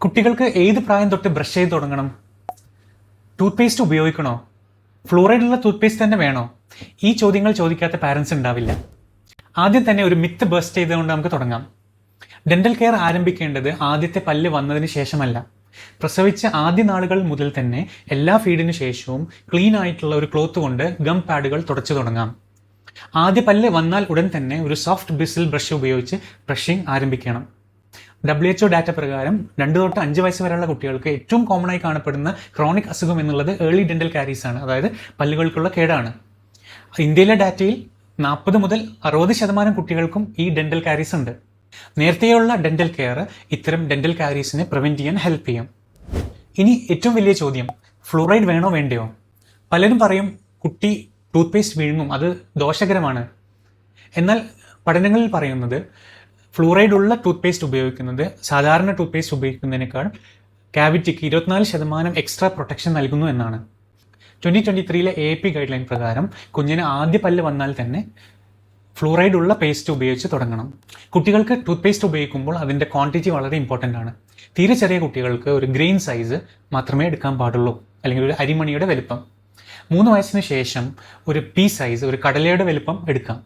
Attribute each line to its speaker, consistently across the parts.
Speaker 1: കുട്ടികൾക്ക് ഏത് പ്രായം തൊട്ട് ബ്രഷ് ചെയ്ത് തുടങ്ങണം? ടൂത്ത് പേസ്റ്റ് ഉപയോഗിക്കണോ? ഫ്ലൂറൈഡുള്ള ടൂത്ത് പേസ്റ്റ് തന്നെ വേണോ? ഈ ചോദ്യങ്ങൾ ചോദിക്കാത്ത പാരൻസ് ഉണ്ടാവില്ല. ആദ്യം തന്നെ ഒരു മിത്ത് ബസ്റ്റ് ചെയ്തുകൊണ്ട് നമുക്ക് തുടങ്ങാം. ഡെന്റൽ കെയർ ആരംഭിക്കേണ്ടത് ആദ്യത്തെ പല്ല് വന്നതിന് ശേഷമല്ല. പ്രസവിച്ച ആദ്യ നാളുകൾ മുതൽ തന്നെ എല്ലാ ഫീഡിന് ശേഷവും ക്ലീൻ ആയിട്ടുള്ള ഒരു ക്ലോത്ത് കൊണ്ട് ഗം പാഡുകൾ തുടച്ചു തുടങ്ങാം. ആദ്യ പല്ല് വന്നാൽ ഉടൻ തന്നെ ഒരു സോഫ്റ്റ് ബ്രിസിൽ ബ്രഷ് ഉപയോഗിച്ച് ബ്രഷിംഗ് ആരംഭിക്കണം. WHO ഡാറ്റ പ്രകാരം 2 തൊട്ട് 5 വയസ്സ് വരെയുള്ള കുട്ടികൾക്ക് ഏറ്റവും കോമൺ ആയി കാണപ്പെടുന്ന ക്രോണിക് അസുഖം എന്നുള്ളത് ഏർലി ഡെന്റൽ കാരീസ് ആണ്, അതായത് പല്ലുകൾക്കുള്ള കേടാണ്. ഇന്ത്യയിലെ ഡാറ്റയിൽ 40 മുതൽ 60% കുട്ടികൾക്കും ഈ ഡെന്റൽ കാരീസ് ഉണ്ട്. നേരത്തെയുള്ള ഡെന്റൽ കെയർ ഇത്തരം ഡെന്റൽ കാരീസിനെ പ്രിവെന്റ് ചെയ്യാൻ ഹെൽപ്പ് ചെയ്യും. ഇനി ഏറ്റവും വലിയ ചോദ്യം, ഫ്ലൂറൈഡ് വേണോ വേണ്ടയോ? പലരും പറയും കുട്ടി ടൂത്ത് പേസ്റ്റ് വിഴുങ്ങും, അത് ദോഷകരമാണ്. എന്നാൽ പഠനങ്ങളിൽ പറയുന്നത് ഫ്ലൂറൈഡ് ഉള്ള ടൂത്ത് പേസ്റ്റ് ഉപയോഗിക്കുന്നത് സാധാരണ ടൂത്ത് പേസ്റ്റ് ഉപയോഗിക്കുന്നതിനേക്കാൾ കാവിറ്റിക്ക് 24% എക്സ്ട്രാ പ്രൊട്ടക്ഷൻ നൽകുന്നു എന്നാണ്. 2023 AAP ഗൈഡ് ലൈൻ പ്രകാരം കുഞ്ഞിന് ആദ്യ പല്ല് വന്നാൽ തന്നെ ഫ്ലൂറൈഡ് ഉള്ള പേസ്റ്റ് ഉപയോഗിച്ച് തുടങ്ങണം. കുട്ടികൾക്ക് ടൂത്ത് പേസ്റ്റ് ഉപയോഗിക്കുമ്പോൾ അതിൻ്റെ ക്വാണ്ടിറ്റി വളരെ ഇമ്പോർട്ടൻ്റ് ആണ്. തീരെ ചെറിയ കുട്ടികൾക്ക് ഒരു ഗ്രെയിൻ സൈസ് മാത്രമേ എടുക്കാൻ പാടുള്ളൂ, അല്ലെങ്കിൽ ഒരു അരിമണിയുടെ വലുപ്പം. 3 വയസ്സിന് ശേഷം ഒരു പീ സൈസ്, ഒരു കടലയുടെ വലുപ്പം എടുക്കാം.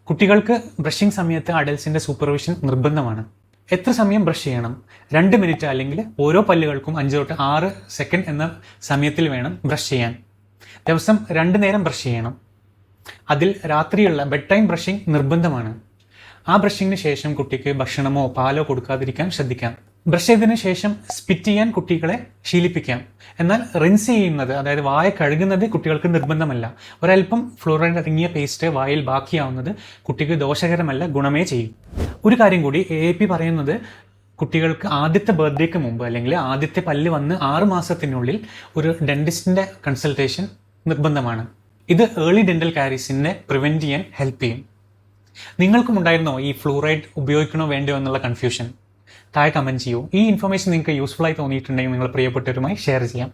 Speaker 1: കുട്ടികൾക്ക് ബ്രഷിംഗ് സമയത്ത് അഡൽസിൻ്റെ സൂപ്പർവിഷൻ നിർബന്ധമാണ്. എത്ര സമയം ബ്രഷ് ചെയ്യണം? 2 മിനിറ്റ് അല്ലെങ്കിൽ ഓരോ പല്ലുകൾക്കും 5 തൊട്ട് 6 സെക്കൻഡ് എന്ന സമയത്തിൽ വേണം ബ്രഷ് ചെയ്യാൻ. ദിവസം 2 നേരം ബ്രഷ് ചെയ്യണം. അതിൽ രാത്രിയുള്ള ബെഡ് ടൈം ബ്രഷിംഗ് നിർബന്ധമാണ്. ആ ബ്രഷിങ്ങിന് ശേഷം കുട്ടിക്ക് ഭക്ഷണമോ പാലോ കൊടുക്കാതിരിക്കാൻ ശ്രദ്ധിക്കാം. ബ്രഷ് ചെയ്തതിനു ശേഷം സ്പിറ്റ് ചെയ്യാൻ കുട്ടികളെ ശീലിപ്പിക്കാം. എന്നാൽ റിൻസ് ചെയ്യുന്നത്, അതായത് വായ കഴുകുന്നത് കുട്ടികൾക്ക് നിർബന്ധമല്ല. ഒരൽപ്പം ഫ്ലൂറൈഡ് അടങ്ങിയ പേസ്റ്റ് വായിൽ ബാക്കിയാവുന്നത് കുട്ടിക്ക് ദോഷകരമല്ല, ഗുണമേ ചെയ്യും. ഒരു കാര്യം കൂടി, AAP പറയുന്നത് കുട്ടികൾക്ക് ആദ്യത്തെ ബർത്ത്ഡേക്ക് മുമ്പ് അല്ലെങ്കിൽ ആദ്യത്തെ പല്ല് വന്ന് 6 മാസത്തിനുള്ളിൽ ഒരു ഡെന്റിസ്റ്റിൻ്റെ കൺസൾട്ടേഷൻ നിർബന്ധമാണ്. ഇത് ഏർലി ഡെന്റൽ കാരീസിനെ പ്രിവെന്റ് ചെയ്യാൻ ഹെൽപ്പ് ചെയ്യും. നിങ്ങൾക്കും ഉണ്ടായിരുന്നോ ഈ ഫ്ലൂറൈഡ് ഉപയോഗിക്കണോ വേണ്ടയോ എന്നുള്ള കൺഫ്യൂഷൻ? താഴെ കമൻറ്റ് ചെയ്യൂ. ഈ ഇൻഫർമേഷൻ നിങ്ങൾക്ക് യൂസ്ഫുൾ ആയി തോന്നിയിട്ടുണ്ടെങ്കിൽ നിങ്ങൾ പ്രിയപ്പെട്ടവരുമായി ഷെയർ ചെയ്യാം.